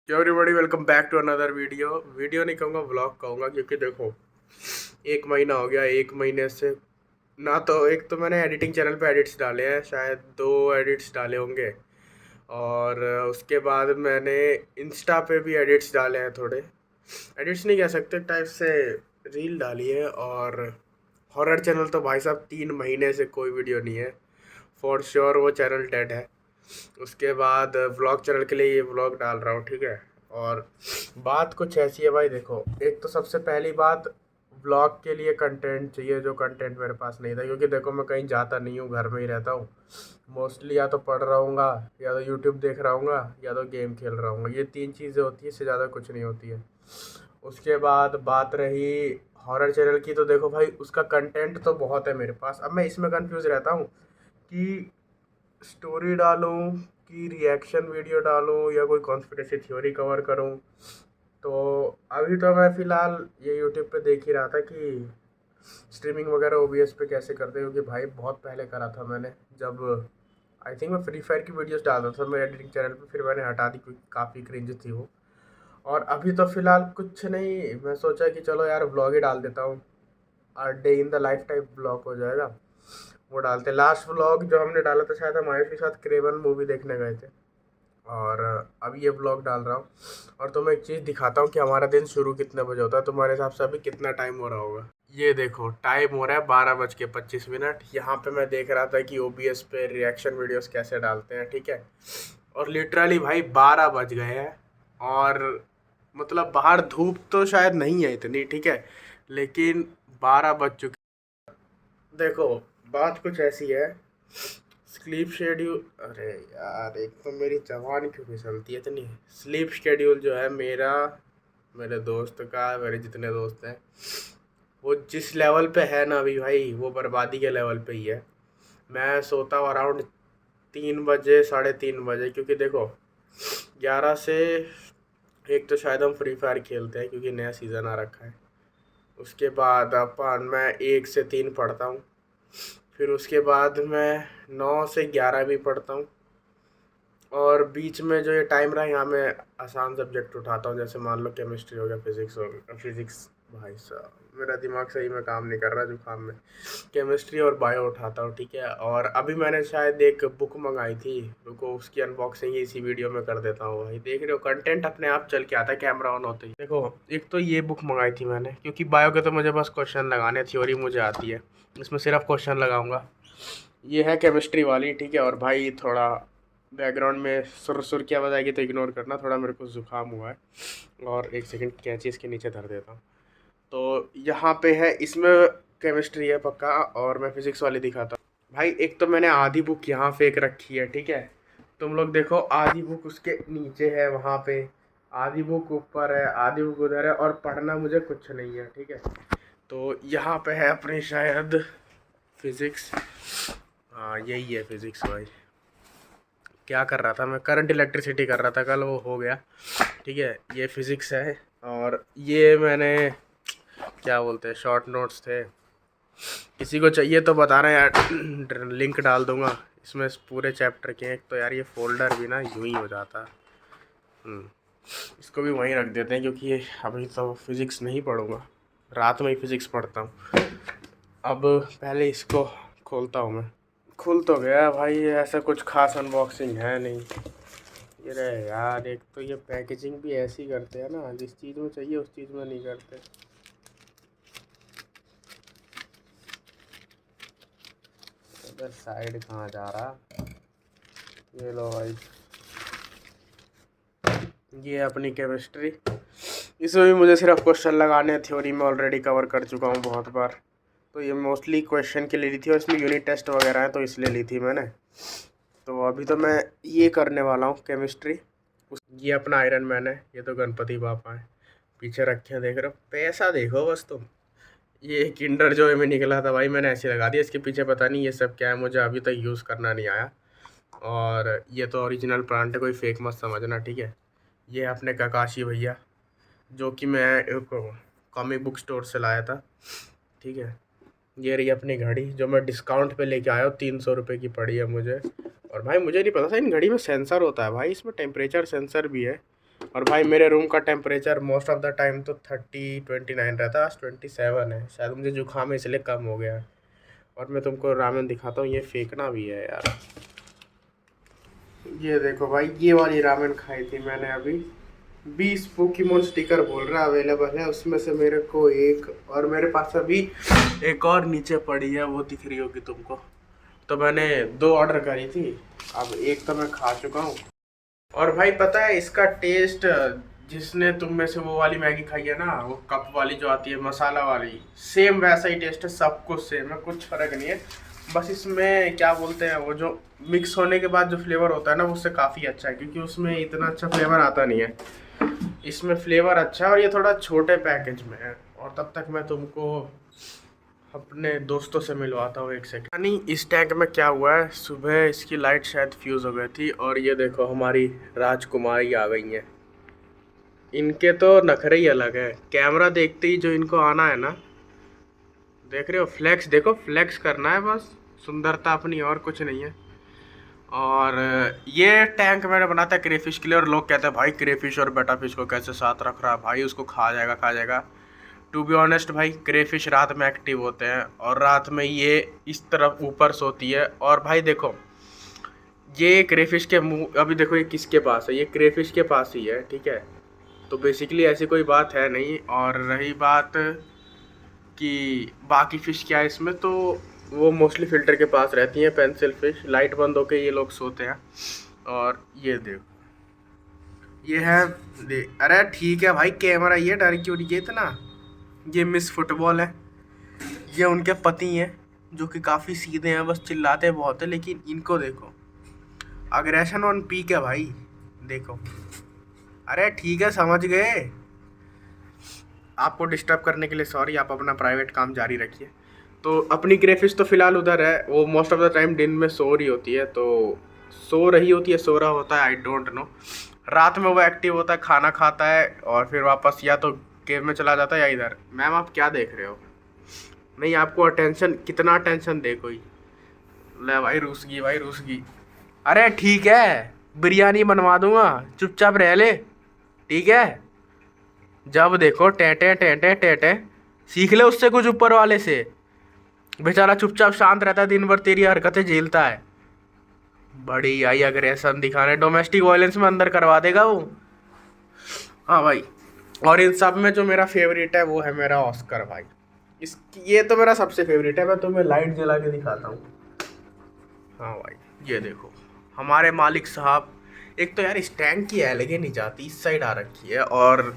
Everybody welcome back to another video नहीं कहूँगा, vlog कहूँगा, क्योंकि देखो 1 महीना हो गया। 1 महीने से ना तो एक तो मैंने एडिटिंग चैनल पे एडिट्स डाले हैं, शायद 2 एडिट्स डाले होंगे, और उसके बाद मैंने इंस्टा पे भी एडिट्स डाले हैं। थोड़े एडिट्स नहीं कह सकते, टाइप से रील डाली है। और हॉरर चैनल तो भाई साहब 3 महीने से कोई वीडियो नहीं है, फॉर श्योर वो चैनल डेड है। उसके बाद व्लॉग चैनल के लिए ये व्लॉग डाल रहा हूँ, ठीक है। और बात कुछ ऐसी है भाई, देखो एक तो सबसे पहली बात, व्लॉग के लिए कंटेंट चाहिए, जो कंटेंट मेरे पास नहीं था, क्योंकि देखो मैं कहीं जाता नहीं हूँ, घर में ही रहता हूँ मोस्टली। या तो पढ़ रहा हूँगा, या तो यूट्यूब देख रहा हूँगा, या तो गेम खेल रहा हूँगा। ये 3 चीज़ें होती है, इससे ज़्यादा कुछ नहीं होती है। उसके बाद बात रही हॉरर चैनल की, तो देखो भाई उसका कंटेंट तो बहुत है मेरे पास। अब मैं इसमें कंफ्यूज रहता हूँ कि स्टोरी डालूँ कि रिएक्शन वीडियो डालूँ या कोई कॉन्स्पिरेसी थ्योरी कवर करूँ। तो अभी तो मैं फ़िलहाल ये यूट्यूब पे देख ही रहा था कि स्ट्रीमिंग वगैरह ओबीएस पे कैसे करते हैं, क्योंकि भाई बहुत पहले करा था मैंने, जब आई थिंक मैं फ्री फायर की वीडियोस डालता था मेरे एडिटिंग चैनल पे, फिर मैंने हटा दी क्योंकि काफ़ी क्रिंज थी वो। और अभी तो फ़िलहाल कुछ नहीं, मैं सोचा कि चलो यार व्लॉग ही डाल देता हूँ, और day in the life type blog हो जाएगा, वो डालते। लास्ट व्लॉग जो हमने डाला था, शायद हम आयुष के साथ क्रेवन मूवी देखने गए थे, और अभी ये ब्लॉग डाल रहा हूँ। और तुम्हें एक चीज़ दिखाता हूँ कि हमारा दिन शुरू कितने बजे होता है। तुम्हारे हिसाब से अभी कितना टाइम हो रहा होगा? ये देखो टाइम हो रहा है 12:25। यहाँ पे मैं देख रहा था कि ओबीएस पे रिएक्शन वीडियोस कैसे डालते हैं, ठीक है। और लिटरली भाई 12 बज गए हैं, और मतलब बाहर धूप तो शायद नहीं है इतनी, ठीक है, लेकिन 12 बज चुके। देखो बात कुछ ऐसी है, स्लीप शेड्यूल, अरे यार एक तो मेरी जवान क्यों फिसलती है इतनी। स्लीप शेड्यूल जो है मेरा, मेरे दोस्त का, मेरे जितने दोस्त हैं, वो जिस लेवल पे है ना अभी भाई, वो बर्बादी के लेवल पे ही है। मैं सोता हूँ अराउंड 3 बजे, 3:30 बजे, क्योंकि देखो 11 से एक तो शायद हम फ्री फायर खेलते हैं क्योंकि नया सीज़न आ रखा है। उसके बाद अपन मैं 1 से 3 पढ़ता हूँ, फिर उसके बाद मैं 9 से 11 भी पढ़ता हूँ। और बीच में जो ये टाइम रहा, यहाँ मैं आसान सब्जेक्ट उठाता हूँ, जैसे मान लो केमिस्ट्री हो गया, फिज़िक्स हो गया। फिज़िक्स भाई साहब मेरा दिमाग सही में काम नहीं कर रहा जुकाम में। केमिस्ट्री और बायो उठाता हूँ, ठीक है। और अभी मैंने शायद एक बुक मंगाई थी, रुको उसकी अनबॉक्सिंग इसी वीडियो में कर देता हूँ। भाई देख रहे हो कंटेंट अपने आप चल के आता है कैमरा ऑन होते ही। देखो एक तो ये बुक मंगाई थी मैंने, क्योंकि बायो के तो मुझे बस क्वेश्चन लगाने, थ्योरी मुझे आती है, इसमें सिर्फ क्वेश्चन लगाऊंगा। ये है केमिस्ट्री वाली, ठीक है। और भाई थोड़ा बैकग्राउंड में सुर सुर की आवाज़ आएगी तो इग्नोर करना, थोड़ा मेरे को ज़ुकाम हुआ है। और एक सेकंड कैंची इसके नीचे धर देता हूँ। तो यहाँ पे है, इसमें केमिस्ट्री है पक्का, और मैं फिज़िक्स वाली दिखाता हूँ। भाई एक तो मैंने आधी बुक यहाँ फेंक रखी है, ठीक है। तुम लोग देखो, आधी बुक उसके नीचे है वहाँ पे, आधी बुक ऊपर है, आधी बुक उधर है, और पढ़ना मुझे कुछ नहीं है, ठीक है। तो यहाँ पे है अपनी शायद फिज़िक्स, हाँ यही है फिज़िक्स भाई। क्या कर रहा था मैं? करंट इलेक्ट्रिसिटी कर रहा था कल, वो हो गया, ठीक है। ये फिज़िक्स है, और ये मैंने क्या बोलते हैं, शॉर्ट नोट्स थे। किसी को चाहिए तो बताना यार, लिंक डाल दूंगा। इसमें पूरे चैप्टर के हैं। एक तो यार ये फोल्डर भी ना यूं ही हो जाता है। इसको भी वहीं रख देते हैं, क्योंकि ये अभी तो फिज़िक्स नहीं पढ़ूंगा, रात में ही फिज़िक्स पढ़ता हूँ। अब पहले इसको खोलता हूँ मैं। खुल तो गया भाई, ऐसा कुछ खास अनबॉक्सिंग है नहीं। ये रहे यार, एक तो ये पैकेजिंग भी ऐसी करते हैं ना, जिस चीज़ में चाहिए उस चीज़ में नहीं करते। इधर साइड कहाँ जा रहा? ये लो भाई, ये अपनी केमिस्ट्री। इसमें भी मुझे सिर्फ क्वेश्चन लगाने हैं, थ्योरी में ऑलरेडी कवर कर चुका हूँ बहुत बार। तो ये मोस्टली क्वेश्चन के लिए ली थी, और इसमें यूनिट टेस्ट वगैरह है तो इसलिए ली थी मैंने। तो अभी तो मैं ये करने वाला हूँ केमिस्ट्री। ये अपना आयरन मैन है, ये तो गणपति बापा है पीछे रखे हैं, देख रहे हो? पैसा देखो बस तुम। ये किंडर जॉय में निकला था भाई, मैंने ऐसे लगा दिया। इसके पीछे पता नहीं ये सब क्या है, मुझे अभी तक यूज़ करना नहीं आया। और ये तो ओरिजिनल प्लांट है, कोई फेक मत समझना, ठीक है। ये है अपने काकाशी भैया, जो कि मैं एक कॉमिक बुक स्टोर से लाया था, ठीक है। ये रही अपनी घड़ी जो मैं डिस्काउंट पे लेके आया हूँ, 300 रुपये की पड़ी है मुझे। और भाई मुझे नहीं पता था इन घड़ी में सेंसर होता है भाई, इसमें टेम्परेचर सेंसर भी है। और भाई मेरे रूम का temperature most of the time तो 29 रहता है, आज 27 है। शायद मुझे जुकाम है इसलिए कम हो गया है। और मैं तुमको रामेन दिखाता हूँ, ये फेंकना भी है यार। ये देखो भाई, ये वाली रामेन खाई थी मैंने अभी। 20 पोकेमोन स्टिकर बोल रहा अवेलेबल है, उसमें से मेरे को एक, और मेरे पास अभी एक और नीचे पड़ी है, वो दिख रही होगी तुमको। तो मैंने 2 ऑर्डर करी थी, अब एक तो मैं खा चुका हूँ। और भाई पता है इसका टेस्ट, जिसने तुम में से वो वाली मैगी खाई है ना, वो कप वाली जो आती है मसाला वाली, सेम वैसा ही टेस्ट है, सब कुछ सेम है, कुछ फ़र्क नहीं है। बस इसमें क्या बोलते हैं, वो जो मिक्स होने के बाद जो फ्लेवर होता है ना, वो उससे काफ़ी अच्छा है, क्योंकि उसमें इतना अच्छा फ्लेवर आता नहीं है। इसमें फ्लेवर अच्छा है और ये थोड़ा छोटे पैकेज में है। और तब तक मैं तुमको अपने दोस्तों से मिलवाता हूँ, एक सेकंड। यानी इस टैंक में क्या हुआ है, सुबह इसकी लाइट शायद फ्यूज़ हो गई थी, और ये देखो हमारी राजकुमारी आ गई हैं। इनके तो नखरे ही अलग है, कैमरा देखते ही जो इनको आना है ना, देख रहे हो, फ्लेक्स देखो, फ्लेक्स करना है बस, सुंदरता अपनी, और कुछ नहीं है। और ये टैंक मैंने बनाता है क्रेफिश के लिए, और लोग कहते हैं भाई क्रेफिश और बेटा फिश को कैसे साथ रख रहा है भाई, उसको खा जाएगा खा जाएगा। टू बी ऑनेस्ट भाई, क्रेफिश रात में एक्टिव होते हैं, और रात में ये इस तरफ ऊपर सोती है। और भाई देखो, ये क्रेफिश के मुंह, अभी देखो ये किसके पास है, ये क्रेफिश के पास ही है, ठीक है। तो बेसिकली ऐसी कोई बात है नहीं। और रही बात कि बाकी फ़िश क्या है इसमें, तो वो मोस्टली फ़िल्टर के पास रहती हैं, पेंसिल फ़िश। लाइट बंद होके ये लोग सोते हैं। और ये देखो, ये है अरे ठीक है भाई, कैमरा, ये डर क्यों नहीं गया इतना। ये मिस फुटबॉल है, ये उनके पति हैं, जो कि काफ़ी सीधे हैं, बस चिल्लाते बहुत है। लेकिन इनको देखो, अग्रेशन ऑन पीक है भाई, देखो। अरे ठीक है, समझ गए। आपको डिस्टर्ब करने के लिए सॉरी, आप अपना प्राइवेट काम जारी रखिए। तो अपनी ग्रेफिश तो फ़िलहाल उधर है, वो मोस्ट ऑफ द टाइम दिन में सो रही होती है, तो सो रही होती है, सो रहा होता है, आई डोंट नो। रात में वो एक्टिव होता है, खाना खाता है, और फिर वापस या तो केव में चला जाता है या इधर। मैम आप क्या देख रहे हो? नहीं, आपको अटेंशन, कितना अटेंशन दे कोई। ले भाई रूस गई, भाई रूस गई। अरे ठीक है, बिरयानी बनवा दूंगा, चुपचाप रह ले, ठीक है। जब देखो टेंटे टेंटे टेंटे, सीख ले उससे कुछ, ऊपर वाले से। बेचारा चुपचाप शांत रहता है, दिन भर तेरी हरकतें झेलता है। बड़ी आई अग्रेशन दिखाने, डोमेस्टिक वायलेंस में अंदर करवा देगा वो। हाँ भाई, और इन सब में जो मेरा फेवरेट है वो है मेरा ऑस्कर भाई। इस ये तो मेरा सबसे फेवरेट है, मैं तुम्हें लाइट जला के दिखाता हूँ। हाँ भाई, ये देखो हमारे मालिक साहब। एक तो यार इस टैंक की एलगे नहीं जाती, इस साइड आ रखी है। और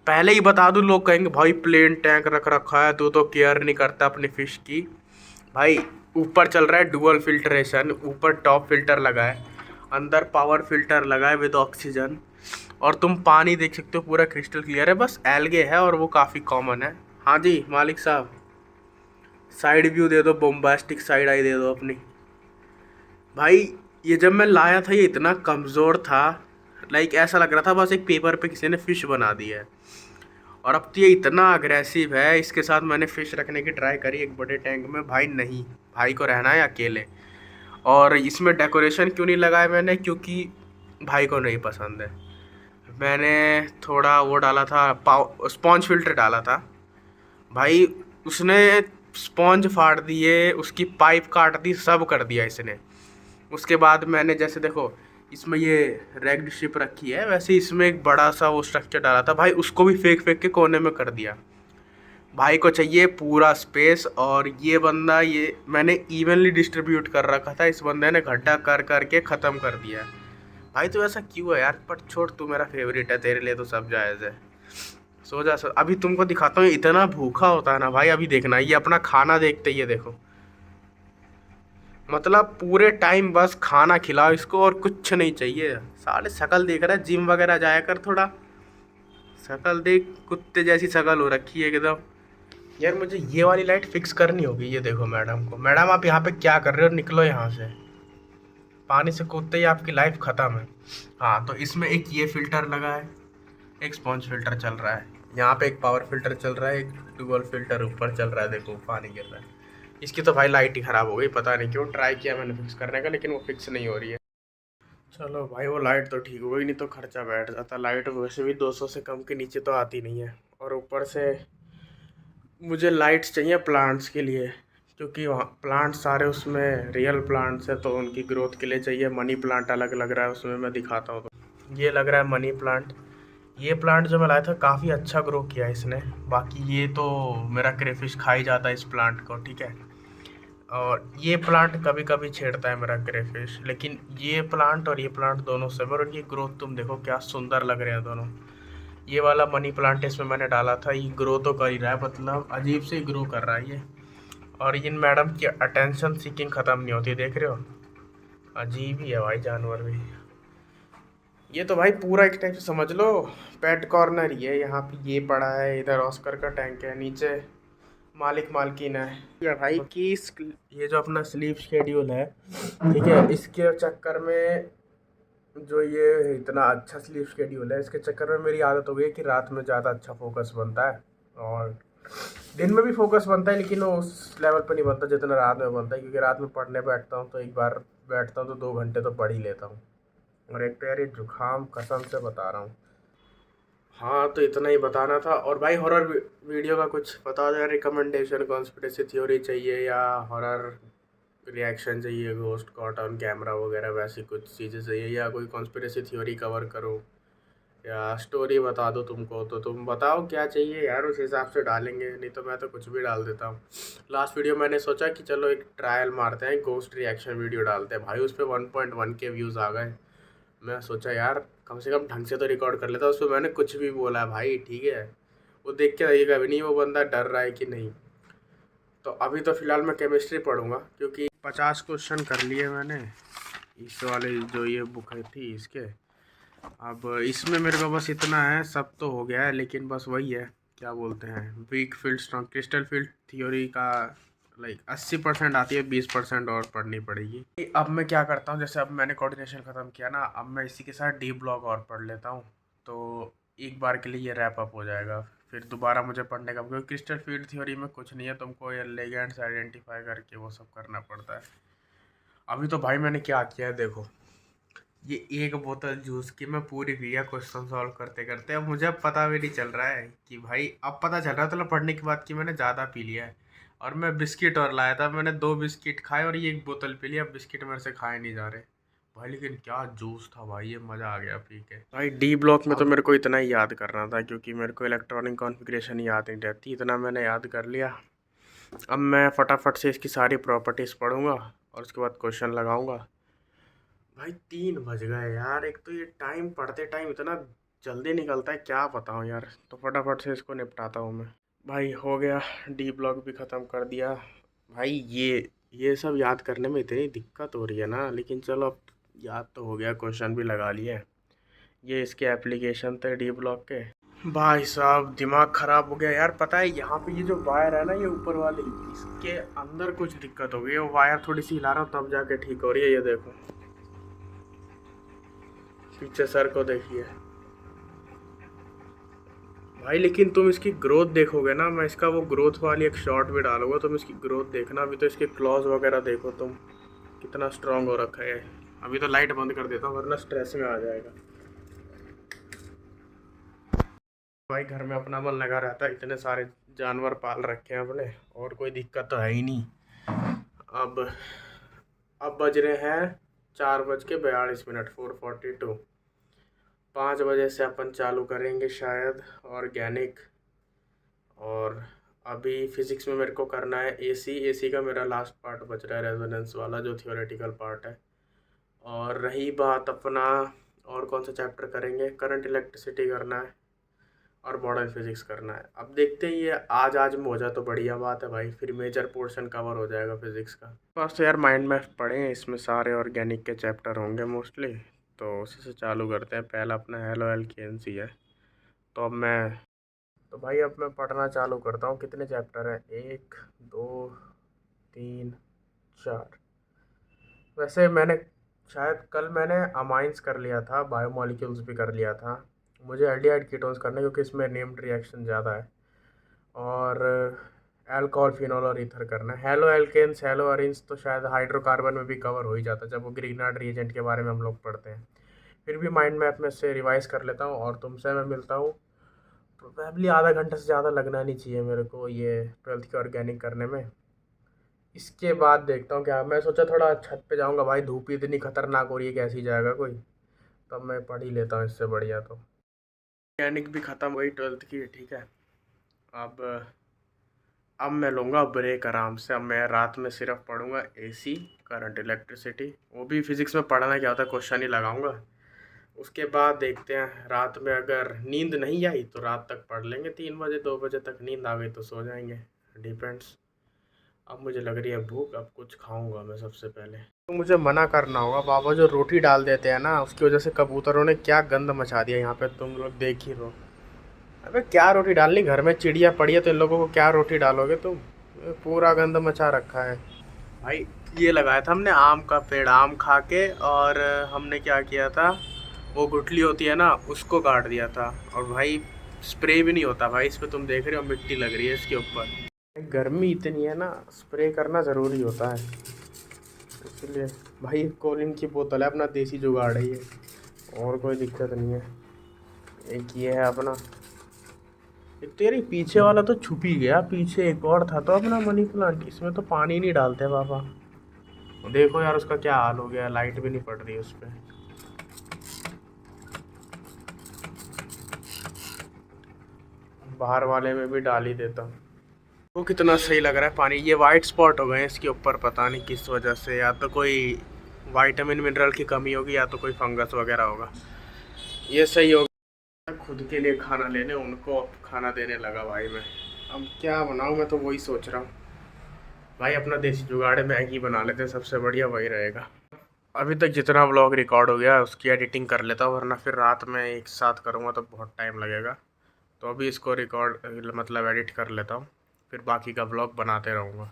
पहले ही बता दूं, लोग कहेंगे भाई प्लेन टैंक रख रखा है, तू तो केयर नहीं करता अपनी फ़िश की। भाई ऊपर चल रहा है डुअल फिल्ट्रेशन, ऊपर टॉप फिल्टर लगा है, अंदर पावर फिल्टर लगा है विद ऑक्सीजन। और तुम पानी देख सकते हो, पूरा क्रिस्टल क्लियर है, बस एल्गे है और वो काफ़ी कॉमन है। हाँ जी मालिक साहब, साइड व्यू दे दो, बोम्बास्टिक साइड आई दे दो अपनी। भाई ये जब मैं लाया था ये इतना कमज़ोर था, लाइक ऐसा लग रहा था बस एक पेपर पे किसी ने फ़िश बना दी है। और अब तो ये इतना अग्रेसिव है, इसके साथ मैंने फ़िश रखने की ट्राई करी एक बड़े टैंक में, भाई नहीं, भाई को रहना है अकेले। और इसमें डेकोरेशन क्यों नहीं लगाया मैंने, क्योंकि भाई को नहीं पसंद है। मैंने थोड़ा वो डाला था, स्पॉन्ज फिल्टर डाला था, भाई उसने स्पॉन्ज फाड़ दिए, उसकी पाइप काट दी, सब कर दिया इसने। उसके बाद मैंने जैसे देखो इसमें ये रेग्ड शिप रखी है, वैसे इसमें एक बड़ा सा वो स्ट्रक्चर डाला था भाई, उसको भी फेंक फेंक के कोने में कर दिया। भाई को चाहिए पूरा स्पेस, और ये बंदा, ये मैंने इवनली डिस्ट्रीब्यूट कर रखा था, इस बंदे ने गड्ढा कर करके ख़त्म कर दिया। भाई तो ऐसा क्यों है यार, पर छोड़, तू मेरा फेवरेट है, तेरे लिए तो सब जायज़ है। सो जा सो, अभी तुमको दिखाता हूँ, इतना भूखा होता है ना भाई। अभी देखना, ये अपना खाना देखते ही, ये देखो, मतलब पूरे टाइम बस खाना खिलाओ इसको और कुछ नहीं चाहिए। साले शकल देख रहा है, जिम वगैरह जाया कर थोड़ा, शकल देख, कुत्ते जैसी शकल हो रखी है एकदम। यार मुझे ये वाली लाइट फिक्स करनी होगी। ये देखो मैडम को, मैडम आप यहाँ पे क्या कर रहे हो, निकलो यहाँ से, पानी से कूदते ही आपकी लाइफ ख़त्म है। हाँ तो इसमें एक ये फ़िल्टर लगा है, एक स्पॉन्ज फ़िल्टर चल रहा है। यहाँ पे एक पावर फिल्टर चल रहा है, एक डुअल फिल्टर ऊपर चल रहा है, देखो पानी गिर रहा है। इसकी तो भाई लाइट ही ख़राब हो गई, पता नहीं क्यों। ट्राई किया मैंने फिक्स करने का, लेकिन वो फिक्स नहीं हो रही है। चलो भाई, वो लाइट तो ठीक हो गई, नहीं तो खर्चा बैठ जाता। लाइट वैसे भी 200 से कम के नीचे तो आती नहीं है, और ऊपर से मुझे लाइट्स चाहिए प्लांट्स के लिए, क्योंकि वहाँ प्लांट सारे उसमें रियल प्लांट्स है, तो उनकी ग्रोथ के लिए चाहिए। मनी प्लांट अलग लग रहा है उसमें, मैं दिखाता हूँ। तो ये लग रहा है मनी प्लांट। ये प्लांट जो मैं लाया था काफ़ी अच्छा ग्रो किया इसने। बाकी ये तो मेरा क्रेफिश खा ही जाता है इस प्लांट को, ठीक है। और ये प्लांट कभी कभी छेड़ता है मेरा क्रेफिश, लेकिन ये प्लांट और ये प्लांट दोनों सेम, और इनकी ग्रोथ तुम देखो क्या सुंदर लग रहे हैं दोनों। ये वाला मनी प्लांट इसमें मैंने डाला था, ये ग्रो तो कर ही रहा है, मतलब अजीब से ग्रो कर रहा है ये। और इन मैडम की अटेंशन सीकिंग ख़त्म नहीं होती, देख रहे हो। अजीब ही है भाई जानवर भी। ये तो भाई पूरा एक टाइप से समझ लो पेट कॉर्नर ही है। यहाँ पे ये पड़ा है, इधर ऑस्कर का टैंक है, नीचे मालिक मालकिन है। या भाई कि ये जो अपना स्लीप शेड्यूल है, ठीक है, इसके चक्कर में जो ये इतना अच्छा स्लीप शेड्यूल है, इसके चक्कर में मेरी आदत हो गई है कि रात में ज़्यादा अच्छा फोकस बनता है। और दिन में भी फोकस बनता है, लेकिन वो उस लेवल पर नहीं बनता जितना रात में बनता है, क्योंकि रात में पढ़ने बैठता हूँ तो एक बार बैठता हूँ तो 2 घंटे तो पढ़ ही लेता हूँ। और एक तो यार ये जुकाम, कसम से बता रहा हूँ। हाँ, तो इतना ही बताना था। और भाई हॉरर वीडियो का कुछ बता दो यार, रिकमेंडेशन। कॉन्स्पिरेसी थ्योरी चाहिए या हॉरर रिएक्शन चाहिए, घोस्ट कॉट ऑन कैमरा वगैरह वैसी कुछ चीज़ें चाहिए, या कोई कॉन्स्पिरेसी थ्योरी कवर करो, या स्टोरी बता दो तुमको, तो तुम बताओ क्या चाहिए यार, उस हिसाब से डालेंगे। नहीं तो मैं तो कुछ भी डाल देता हूँ। लास्ट वीडियो मैंने सोचा कि चलो एक ट्रायल मारते हैं, घोस्ट रिएक्शन वीडियो डालते हैं। भाई उस पर 1.1 के व्यूज़ आ गए। मैं सोचा यार कम से कम ढंग से तो रिकॉर्ड कर लेता। उस पर मैंने कुछ भी बोला है भाई, ठीक है। वो देख के रहिएगा भी नहीं वो बंदा डर रहा है कि नहीं। तो अभी तो फ़िलहाल मैं केमिस्ट्री पढ़ूंगा, क्योंकि 50 क्वेश्चन कर लिए मैंने इस वाले जो ये बुक है थी इसके। अब इसमें मेरे को बस इतना है, सब तो हो गया है, लेकिन बस वही है, क्या बोलते हैं, weak field strong crystal field theory का लाइक 80% आती है, 20% और पढ़नी पड़ेगी। अब मैं क्या करता हूँ, जैसे अब मैंने कोऑर्डिनेशन ख़त्म किया ना, अब मैं इसी के साथ डी ब्लॉक और पढ़ लेता हूँ, तो एक बार के लिए ये रैप अप हो जाएगा। फिर दोबारा मुझे पढ़ने का, क्योंकि क्रिस्टल फील्ड थ्योरी में कुछ नहीं है, तुमको ये लेगेंड्स आइडेंटिफाई करके वो सब करना पड़ता है। अभी तो भाई मैंने क्या किया है देखो, ये एक बोतल जूस की मैं पूरी पी गया क्वेश्चन सॉल्व करते करते। अब मुझे अब पता भी नहीं चल रहा है कि भाई, अब पता चल रहा है तो पढ़ने के बाद कि मैंने ज़्यादा पी लिया है। और मैं बिस्किट और लाया था, मैंने 2 बिस्किट खाए और ये एक बोतल पी लिया। अब बिस्किट मेरे से खाए नहीं जा रहे भाई, लेकिन क्या जूस था भाई, ये मज़ा आ गया पी के। भाई डी ब्लॉक में तो मेरे को इतना ही याद करना था, क्योंकि मेरे को इलेक्ट्रॉनिक कॉन्फ़िगरेशन याद नहीं रहती। इतना मैंने याद कर लिया। अब मैं फटाफट से इसकी सारी प्रॉपर्टीज़ पढ़ूंगा और उसके बाद क्वेश्चन लगाऊंगा। भाई 3 बज गए यार, एक तो ये टाइम पढ़ते टाइम इतना जल्दी निकलता है, क्या बताऊँ यार। तो फटाफट से इसको निपटाता हूँ मैं। भाई हो गया, डी ब्लॉक भी ख़त्म कर दिया। भाई ये सब याद करने में इतनी दिक्कत हो रही है ना, लेकिन चलो अब याद तो हो गया, क्वेश्चन भी लगा लिए। ये इसके एप्लीकेशन थे डी ब्लॉक के। भाई साहब दिमाग ख़राब हो गया यार। पता है यहाँ पे ये जो वायर है ना, ये ऊपर वाली, इसके अंदर कुछ दिक्कत हो गई है। वो वायर थोड़ी सी हिला रहा हूँ तब जाके ठीक हो रही है। ये देखो पीछे सर को देखिए भाई, लेकिन तुम इसकी ग्रोथ देखोगे ना, मैं इसका वो ग्रोथ वाली एक शॉट भी डालूंगा, तुम इसकी ग्रोथ देखना। अभी तो इसके क्लॉज वगैरह देखो तुम, कितना स्ट्रांग हो रखा है। अभी तो लाइट बंद कर देता हूँ वरना स्ट्रेस में आ जाएगा। भाई घर में अपना मन लगा रहता है, इतने सारे जानवर पाल रखे हैं अपने, और कोई दिक्कत तो है ही नहीं। अब अब बज रहे हैं 4:42, 4:42। 5 बजे से अपन चालू करेंगे शायद ऑर्गेनिक। और अभी फिज़िक्स में मेरे को करना है एसी का मेरा लास्ट पार्ट बच रहा है, रेजोनेंस वाला जो थियोरेटिकल पार्ट है। और रही बात अपना, और कौन सा चैप्टर करेंगे, करंट इलेक्ट्रिसिटी करना है और मॉडर्न फिजिक्स करना है। अब देखते हैं, ये आज में हो जाए तो बढ़िया बात है भाई, फिर मेजर पोर्शन कवर हो जाएगा फिजिक्स का। बस तो यार माइंड मैप पढ़े हैं, इसमें सारे ऑर्गेनिक के चैप्टर होंगे मोस्टली, तो उसी से चालू करते हैं। पहला अपना हेलो एल्केन्स है। तो अब मैं तो भाई अब मैं पढ़ना चालू करता हूँ। कितने चैप्टर हैं, 1 2 3 4। वैसे मैंने शायद कल मैंने अमाइंस कर लिया था, बायोमोलिक्यूल्स भी कर लिया था, मुझे एल्डिहाइड कीटोन्स करना है क्योंकि इसमें नेम्ड रिएक्शन ज़्यादा है। और अल्कोहल, फिनॉल और ईथर करना है। हेलो एल्केन्स, हेलो अरेन्स तो शायद हाइड्रोकार्बन में भी कवर हो ही जाता है जब वो ग्रीनहार्ड रिएजेंट के बारे में हम लोग पढ़ते हैं। फिर भी माइंड मैप में से रिवाइज कर लेता हूँ और तुमसे मैं मिलता हूँ। प्रोबेबली आधा घंटा से ज़्यादा लगना नहीं चाहिए मेरे को ये 12th के ऑर्गेनिक करने में। इसके बाद देखता हूँ क्या, मैं सोचा थोड़ा छत पे जाऊँगा भाई, धूप इतनी खतरनाक हो रही है, कैसी जाएगा कोई, तब मैं पढ़ ही लेता हूँ इससे बढ़िया। तो ऑर्गेनिक भी ख़त्म हुई 12th की, ठीक है। अब अब मैं लूँगा ब्रेक आराम से। अब मैं रात में सिर्फ पढ़ूँगा एसी, करंट, इलेक्ट्रिसिटी, वो भी फिज़िक्स में पढ़ना क्या होता है, क्वेश्चन ही लगाऊँगा। उसके बाद देखते हैं, रात में अगर नींद नहीं आई तो रात तक पढ़ लेंगे, 3 बजे 2 बजे तक। नींद आ गई तो सो जाएंगे, डिपेंड्स। अब मुझे लग रही है भूख, अब कुछ खाऊंगा मैं सबसे पहले। तो मुझे मना करना होगा, पापा जो रोटी डाल देते हैं ना, उसकी वजह से कबूतरों ने क्या गंद मचा दिया यहाँ पे, तुम लोग देख ही रहो। अबे क्या रोटी डालनी, घर में चिड़िया पड़ी है तो इन लोगों को क्या रोटी डालोगे तुम, ये पूरा गंद मचा रखा है भाई। ये लगाया था हमने आम का पेड़, आम खा के, और हमने क्या किया था, वो गुठली होती है ना, उसको काट दिया था। और भाई स्प्रे भी नहीं होता भाई इस पर, तुम देख रहे हो मिट्टी लग रही है इसके ऊपर। गर्मी इतनी है ना, स्प्रे करना ज़रूरी होता है, इसलिए। भाई कोलिन की बोतल है, अपना देसी जुगाड़ है ये, और कोई दिक्कत नहीं है। एक ये है अपना, एक तो यार ये पीछे वाला तो छुप ही गया, पीछे एक और था तो अपना मनी प्लांट, इसमें तो पानी नहीं डालते पापा। देखो यार उसका क्या हाल हो गया, लाइट भी नहीं पड़ रही उस पर। बाहर वाले में भी डाल ही देता हूँ। वो कितना सही लग रहा है पानी। ये वाइट स्पॉट हो गए हैं इसके ऊपर, पता नहीं किस वजह से, या तो कोई विटामिन मिनरल की कमी होगी या तो कोई फंगस वगैरह होगा। ये सही हो गया। खुद के लिए खाना लेने, उनको अब खाना देने लगा भाई मैं। अब क्या बनाऊँ, मैं तो वही सोच रहा हूँ भाई, अपना देसी जुगाड़ मैगी बना लेते हैं, सबसे बढ़िया वही रहेगा। अभी तक जितना व्लॉग रिकॉर्ड हो गया उसकी एडिटिंग कर लेता हूँ, वरना फिर रात में एक साथ करूँगा तो बहुत टाइम लगेगा। तो अभी इसको रिकॉर्ड मतलब एडिट कर लेता हूँ, फिर बाकी का व्लॉग बनाते रहूँगा।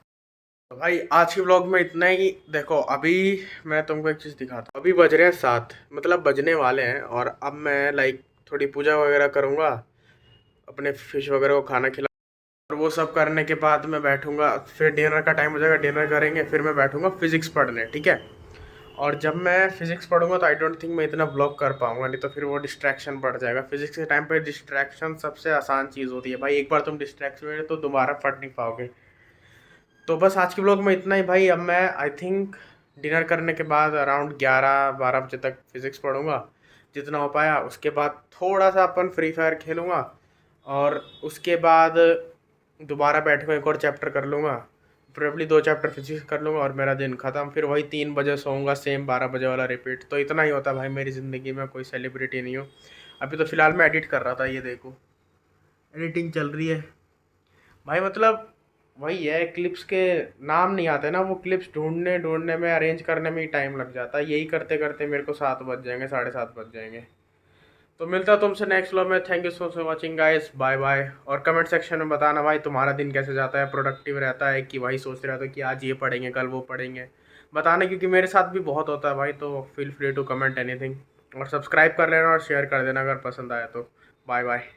तो भाई आज के व्लॉग में इतना ही। देखो अभी मैं तुमको एक चीज़ दिखाता हूँ, अभी बज रहे हैं 7, मतलब बजने वाले हैं, और अब मैं लाइक थोड़ी पूजा वगैरह करूँगा, अपने फिश वगैरह को खाना खिला, और वो सब करने के बाद मैं बैठूँगा, फिर डिनर का टाइम हो जाएगा, डिनर करेंगे, फिर मैं बैठूँगा फिज़िक्स पढ़ने, ठीक है। और जब मैं फिज़िक्स पढ़ूंगा तो आई डोंट थिंक मैं इतना ब्लॉक कर पाऊंगा, नहीं तो फिर वो डिस्ट्रैक्शन बढ़ जाएगा। फिज़िक्स के टाइम पे डिस्ट्रैक्शन सबसे आसान चीज़ होती है भाई, एक बार तुम डिस्ट्रैक्शन हुए तो दोबारा पढ़ नहीं पाओगे। तो बस आज के ब्लॉग में इतना ही भाई। अब मैं आई थिंक डिनर करने के बाद अराउंड 11-12 बजे तक फिज़िक्स पढ़ूंगा जितना हो पाया। उसके बाद थोड़ा सा अपन फ्री फायर खेलूँगा, और उसके बाद दोबारा बैठ कर एक और चैप्टर कर लूँगा, प्रोबेबली 2 चैप्टर फिजिक्स कर लूँगा, और मेरा दिन ख़त्म। फिर वही 3 बजे सोऊंगा, सेम 12 बजे वाला रिपीट। तो इतना ही होता है भाई मेरी ज़िंदगी में, कोई सेलिब्रिटी नहीं हूँ। अभी तो फ़िलहाल मैं एडिट कर रहा था, ये देखो एडिटिंग चल रही है भाई। मतलब वही है, क्लिप्स के नाम नहीं आते ना, वो क्लिप्स ढूंढने ढूंढने में, अरेंज करने में ही टाइम लग जाता है। यही करते करते मेरे को 7 बज जाएंगे, 7:30 बज जाएंगे। तो मिलता है तुमसे नेक्स्ट व्लॉग में। Thank you so so watching guys, bye bye. और कमेंट सेक्शन में बताना भाई तुम्हारा दिन कैसे जाता है, प्रोडक्टिव रहता है कि भाई सोच रहे हो कि आज ये पढ़ेंगे कल वो पढ़ेंगे, बताना, क्योंकि मेरे साथ भी बहुत होता है भाई। तो feel free to comment anything, और सब्सक्राइब कर लेना और शेयर कर देना अगर पसंद आया तो। Bye bye.